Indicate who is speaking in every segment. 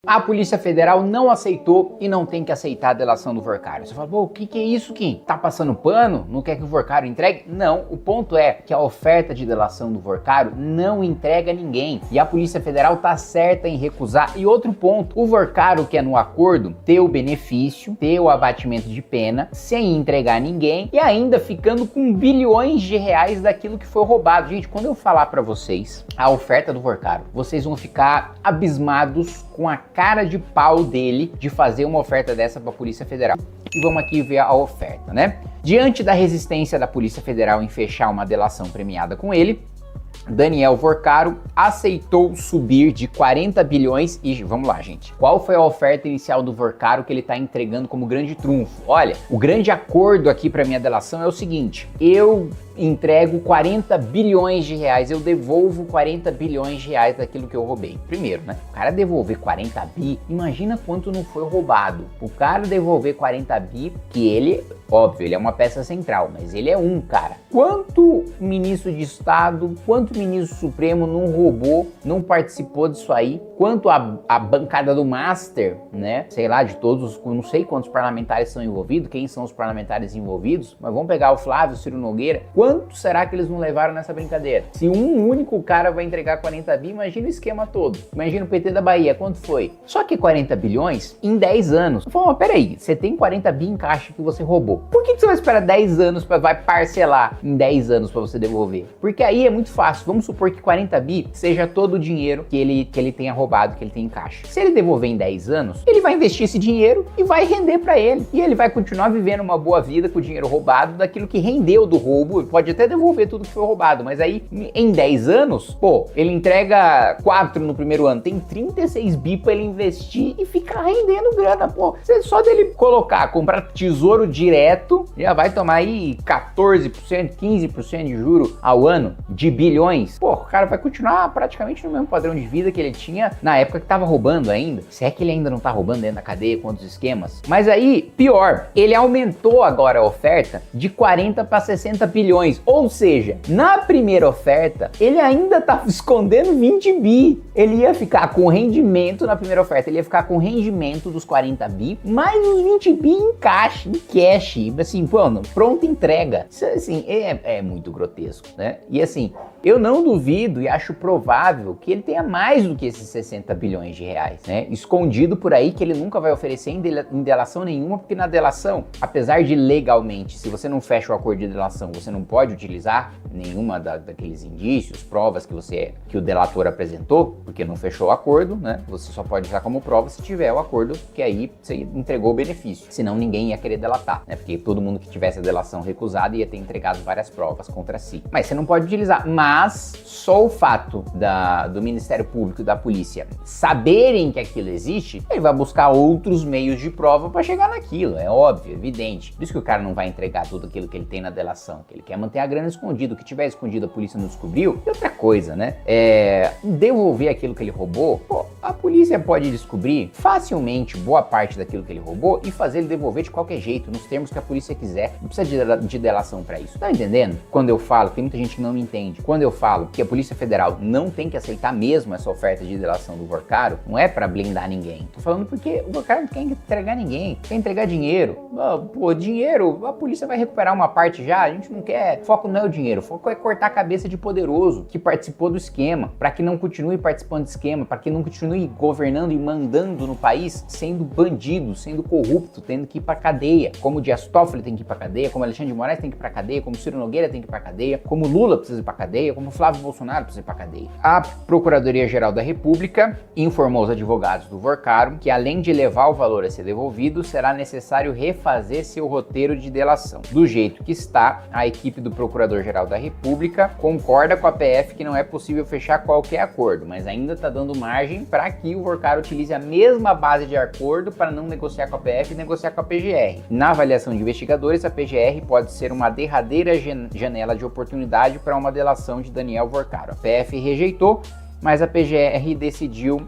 Speaker 1: A Polícia Federal não aceitou e não tem que aceitar a delação do Vorcaro. Você fala, pô, o que é isso, Kim? Tá passando pano? Não quer que o Vorcaro entregue? Não, o ponto é que a oferta de delação do Vorcaro não entrega ninguém. E a Polícia Federal tá certa em recusar. E outro ponto, o Vorcaro quer no acordo ter o benefício, ter o abatimento de pena, sem entregar ninguém e ainda ficando com bilhões de reais daquilo que foi roubado. Gente, quando eu falar pra vocês a oferta do Vorcaro, vocês vão ficar abismados com a cara de pau dele de fazer uma oferta dessa para a Polícia Federal. E vamos aqui ver a oferta, né? Diante da resistência da Polícia Federal em fechar uma delação premiada com ele, Daniel Vorcaro aceitou subir de 40 bilhões e vamos lá, gente. Qual foi a oferta inicial do Vorcaro que ele está entregando como grande trunfo? Olha, o grande acordo aqui para minha delação é o seguinte: eu entrego 40 bilhões de reais, eu devolvo 40 bilhões de reais daquilo que eu roubei. Primeiro, né? O cara devolver 40 bi, imagina quanto não foi roubado. O cara devolver 40 bi, que ele, óbvio, ele é uma peça central, mas ele é um cara. Quanto ministro de Estado, quanto ministro Supremo não roubou, não participou disso aí? Quanto a bancada do Master, né? Sei lá, de todos, não sei quantos parlamentares são envolvidos, quem são os parlamentares envolvidos, mas vamos pegar o Flávio, o Ciro Nogueira. Quanto será que eles não levaram nessa brincadeira? Se um único cara vai entregar 40 bi, imagina o esquema todo. Imagina o PT da Bahia, quanto foi? Só que 40 bilhões em 10 anos. Eu falo, mas peraí, você tem 40 bi em caixa que você roubou. Por que você vai esperar 10 anos vai parcelar em 10 anos para você devolver? Porque aí é muito fácil. Vamos supor que 40 bi seja todo o dinheiro que ele tenha roubado, que ele tem em caixa. Se ele devolver em 10 anos, ele vai investir esse dinheiro e vai render para ele. E ele vai continuar vivendo uma boa vida com o dinheiro roubado, daquilo que rendeu do roubo. Pode até devolver tudo que foi roubado, mas aí em 10 anos, pô, ele entrega 4 no primeiro ano, tem 36 bi pra ele investir e ficar rendendo grana, pô. Só dele comprar tesouro direto, já vai tomar aí 14%, 15% de juro ao ano, de bilhões. Pô, o cara vai continuar praticamente no mesmo padrão de vida que ele tinha na época que tava roubando ainda. Se é que ele ainda não tá roubando dentro da cadeia com outros esquemas. Mas aí, pior, ele aumentou agora a oferta de 40 para 60 bilhões. Ou seja, na primeira oferta, ele ainda estava escondendo 20 bi. Ele ia ficar com rendimento na primeira oferta, ele ia ficar com rendimento dos 40 bi, mais os 20 bi em caixa, em cash, assim, pronta entrega. Isso, assim, é muito grotesco, né? E assim, eu não duvido e acho provável que ele tenha mais do que esses 60 bilhões de reais, né? Escondido por aí, que ele nunca vai oferecer em delação nenhuma, porque na delação, apesar de legalmente, se você não fecha o acordo de delação, você não pode utilizar nenhuma daqueles indícios, provas que o delator apresentou, porque não fechou o acordo, né? Você só pode usar como prova se tiver o acordo, que aí você entregou o benefício. Senão ninguém ia querer delatar, né? Porque todo mundo que tivesse a delação recusada ia ter entregado várias provas contra si. Mas você não pode utilizar. Mas só o fato do Ministério Público e da polícia saberem que aquilo existe, ele vai buscar outros meios de prova para chegar naquilo, é óbvio, evidente. Por isso que o cara não vai entregar tudo aquilo que ele tem na delação, que ele quer manter a grana escondida. O que tiver escondido a polícia não descobriu. E outra coisa, né? Devolver aquilo que ele roubou, pô, a polícia pode descobrir facilmente boa parte daquilo que ele roubou e fazer ele devolver de qualquer jeito, nos termos que a polícia quiser. Não precisa de delação para isso. Tá entendendo? Quando eu falo, tem muita gente que não me entende. Quando eu falo que a Polícia Federal não tem que aceitar mesmo essa oferta de delação do Vorcaro, não é para blindar ninguém. Tô falando porque o Vorcaro não quer entregar ninguém, quer entregar dinheiro. Pô, dinheiro, a polícia vai recuperar uma parte já, a gente não quer. Foco não é o dinheiro, o foco é cortar a cabeça de poderoso que participou do esquema, para que não continue participando do esquema, para que não continue governando e mandando no país, sendo bandido, sendo corrupto, tendo que ir pra cadeia. Como o Dias Toffoli tem que ir pra cadeia, como Alexandre de Moraes tem que ir pra cadeia, como Ciro Nogueira tem que ir pra cadeia, como Lula precisa ir pra cadeia, como Flávio Bolsonaro precisa ir pra cadeia. A Procuradoria-Geral da República informou os advogados do Vorcaro que, além de levar o valor a ser devolvido, será necessário refazer seu roteiro de delação. Do jeito que está, a equipe do Procurador-Geral da República concorda com a PF que não é possível fechar qualquer acordo, mas ainda está dando margem para que o Vorcaro utilize a mesma base de acordo para não negociar com a PF e negociar com a PGR. Na avaliação de investigadores, a PGR pode ser uma derradeira janela de oportunidade para uma delação de Daniel Vorcaro. A PF rejeitou, mas a PGR decidiu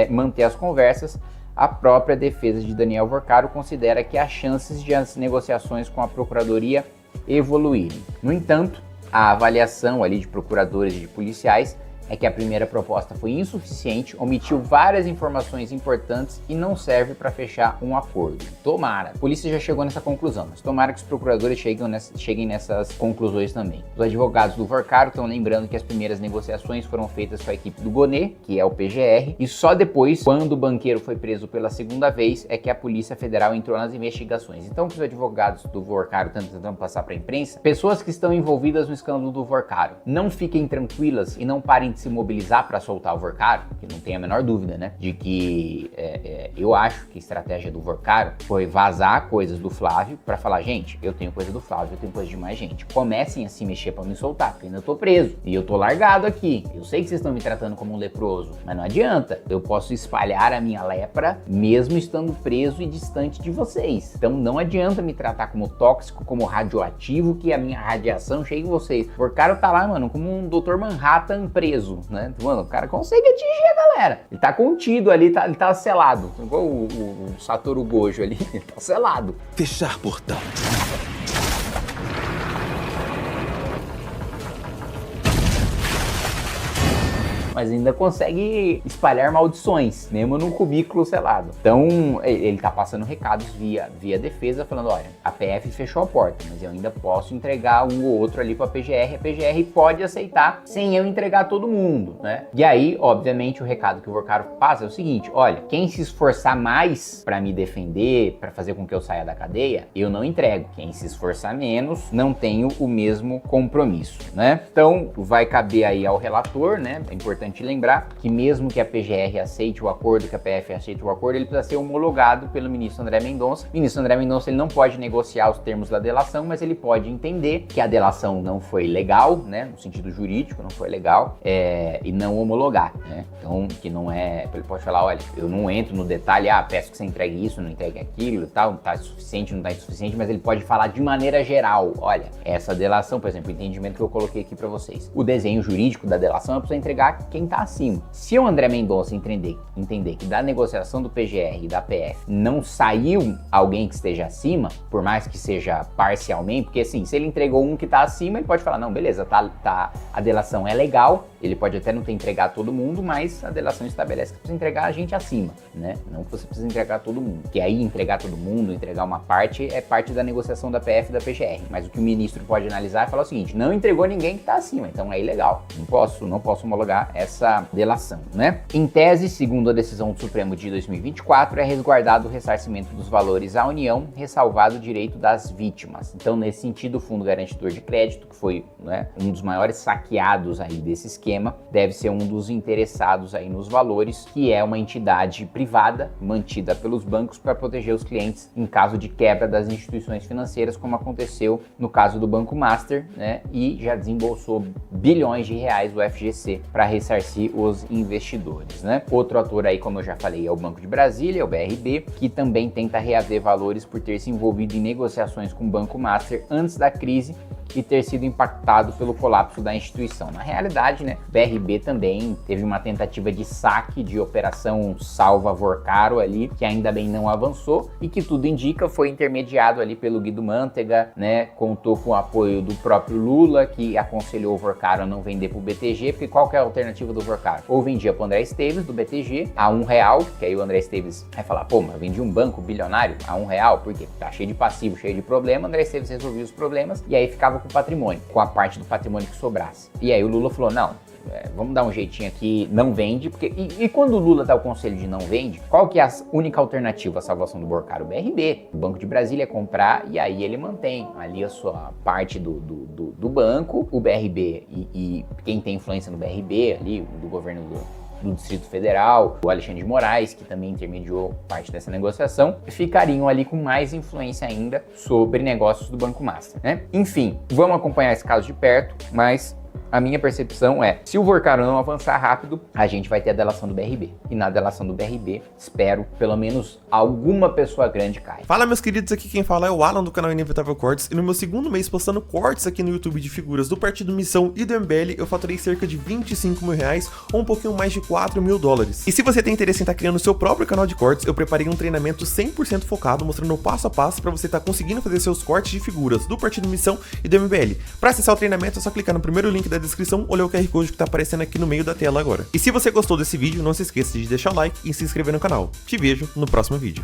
Speaker 1: manter as conversas. A própria defesa de Daniel Vorcaro considera que há chances de as negociações com a Procuradoria evoluírem. No entanto, a avaliação ali de procuradores e de policiais é que a primeira proposta foi insuficiente, omitiu várias informações importantes e não serve para fechar um acordo. Tomara. A polícia já chegou nessa conclusão, mas tomara que os procuradores cheguem nessas conclusões também. Os advogados do Vorcaro estão lembrando que as primeiras negociações foram feitas com a equipe do Gonê, que é o PGR, e só depois, quando o banqueiro foi preso pela segunda vez, é que a Polícia Federal entrou nas investigações. Então, que os advogados do Vorcaro estão tentando passar para a imprensa, pessoas que estão envolvidas no escândalo do Vorcaro, não fiquem tranquilas e não parem de se mobilizar para soltar o Vorcaro, que não tem a menor dúvida, né, de que eu acho que a estratégia do Vorcaro foi vazar coisas do Flávio para falar, gente, eu tenho coisa do Flávio, eu tenho coisa de mais gente. Comecem a se mexer para me soltar, porque ainda tô preso e eu tô largado aqui. Eu sei que vocês estão me tratando como um leproso, mas não adianta. Eu posso espalhar a minha lepra mesmo estando preso e distante de vocês. Então não adianta me tratar como tóxico, como radioativo, que a minha radiação chegue em vocês. O cara tá lá, mano, como um Dr. Manhattan preso, né? Mano, o cara consegue atingir a galera. Ele tá contido ali, ele tá selado. Igual o Satoru Gojo ali, ele tá selado.
Speaker 2: Fechar portão.
Speaker 1: Mas ainda consegue espalhar maldições, mesmo num cubículo selado. Então, ele tá passando recados via defesa, falando, olha, a PF fechou a porta, mas eu ainda posso entregar um ou outro ali pra PGR, a PGR pode aceitar sem eu entregar todo mundo, né? E aí, obviamente, o recado que o Vorcaro passa é o seguinte, olha, quem se esforçar mais pra me defender, pra fazer com que eu saia da cadeia, eu não entrego. Quem se esforçar menos, não tenho o mesmo compromisso, né? Então, vai caber aí ao relator, né? É importante lembrar que mesmo que a PGR aceite o acordo, que a PF aceite o acordo, ele precisa ser homologado pelo ministro André Mendonça. O ministro André Mendonça, ele não pode negociar os termos da delação, mas ele pode entender que a delação não foi legal, né, no sentido jurídico, não foi legal, e não homologar, né? Então, que não é, ele pode falar, olha, eu não entro no detalhe, peço que você entregue isso, não entregue aquilo, tal, não tá suficiente, não tá insuficiente, mas ele pode falar de maneira geral, olha, essa delação, por exemplo, o entendimento que eu coloquei aqui para vocês, o desenho jurídico da delação é para você entregar quem tá acima. Se o André Mendonça entender que da negociação do PGR e da PF não saiu alguém que esteja acima, por mais que seja parcialmente, porque assim, se ele entregou um que tá acima, ele pode falar, não, beleza, a delação é legal, ele pode até não ter entregado todo mundo, mas a delação estabelece que precisa entregar a gente acima, né? Não que você precisa entregar todo mundo. Que aí entregar todo mundo, entregar uma parte, é parte da negociação da PF e da PGR. Mas o que o ministro pode analisar é falar o seguinte, não entregou ninguém que tá acima, então é ilegal. Não posso homologar essa delação, né? Em tese, segundo a decisão do Supremo de 2024, é resguardado o ressarcimento dos valores à União, ressalvado o direito das vítimas. Então, nesse sentido, o Fundo Garantidor de Crédito, que foi, né, um dos maiores saqueados aí desse esquema, deve ser um dos interessados aí nos valores, que é uma entidade privada mantida pelos bancos para proteger os clientes em caso de quebra das instituições financeiras, como aconteceu no caso do Banco Master, né? E já desembolsou bilhões de reais o FGC para ressarcir os investidores, né? Outro ator aí, como eu já falei, é o Banco de Brasília, o BRB, que também tenta reaver valores por ter se envolvido em negociações com o Banco Master antes da crise e ter sido impactado pelo colapso da instituição. Na realidade, né, o BRB também teve uma tentativa de saque de operação Salva Vorcaro ali, que ainda bem não avançou e que tudo indica foi intermediado ali pelo Guido Mantega, né, contou com o apoio do próprio Lula, que aconselhou o Vorcaro a não vender pro BTG, porque qual que é a alternativa do Vorcaro? Ou vendia pro André Esteves, do BTG, a R$1, que aí o André Esteves vai falar, pô, mas eu vendi um banco bilionário a R$1, por quê? Tá cheio de passivo, cheio de problema, o André Esteves resolvia os problemas e aí ficava com o patrimônio, com a parte do patrimônio que sobrasse. E aí o Lula falou, não, vamos dar um jeitinho aqui, não vende, porque... E quando o Lula dá o conselho de não vende, qual que é a única alternativa à salvação do Vorcaro? O BRB, o Banco de Brasília comprar, e aí ele mantém ali a sua parte do banco, o BRB e quem tem influência no BRB, ali, do governo do Distrito Federal, o Alexandre de Moraes, que também intermediou parte dessa negociação, ficariam ali com mais influência ainda sobre negócios do Banco Master, né? Enfim, vamos acompanhar esse caso de perto, mas a minha percepção é, se o Vorcaro não avançar rápido, a gente vai ter a delação do BRB. E na delação do BRB, espero, pelo menos, alguma pessoa grande caia.
Speaker 2: Fala, meus queridos, aqui quem fala é o Alan do canal Inevitável Cortes, e no meu segundo mês postando cortes aqui no YouTube de figuras do Partido Missão e do MBL, eu faturei cerca de R$25 mil, ou um pouquinho mais de $4 mil. E se você tem interesse em estar criando o seu próprio canal de cortes, eu preparei um treinamento 100% focado, mostrando o passo a passo para você estar conseguindo fazer seus cortes de figuras do Partido Missão e do MBL. Para acessar o treinamento, é só clicar no primeiro link da da descrição ou ler o QR Code que tá aparecendo aqui no meio da tela agora. E se você gostou desse vídeo, não se esqueça de deixar o like e se inscrever no canal. Te vejo no próximo vídeo.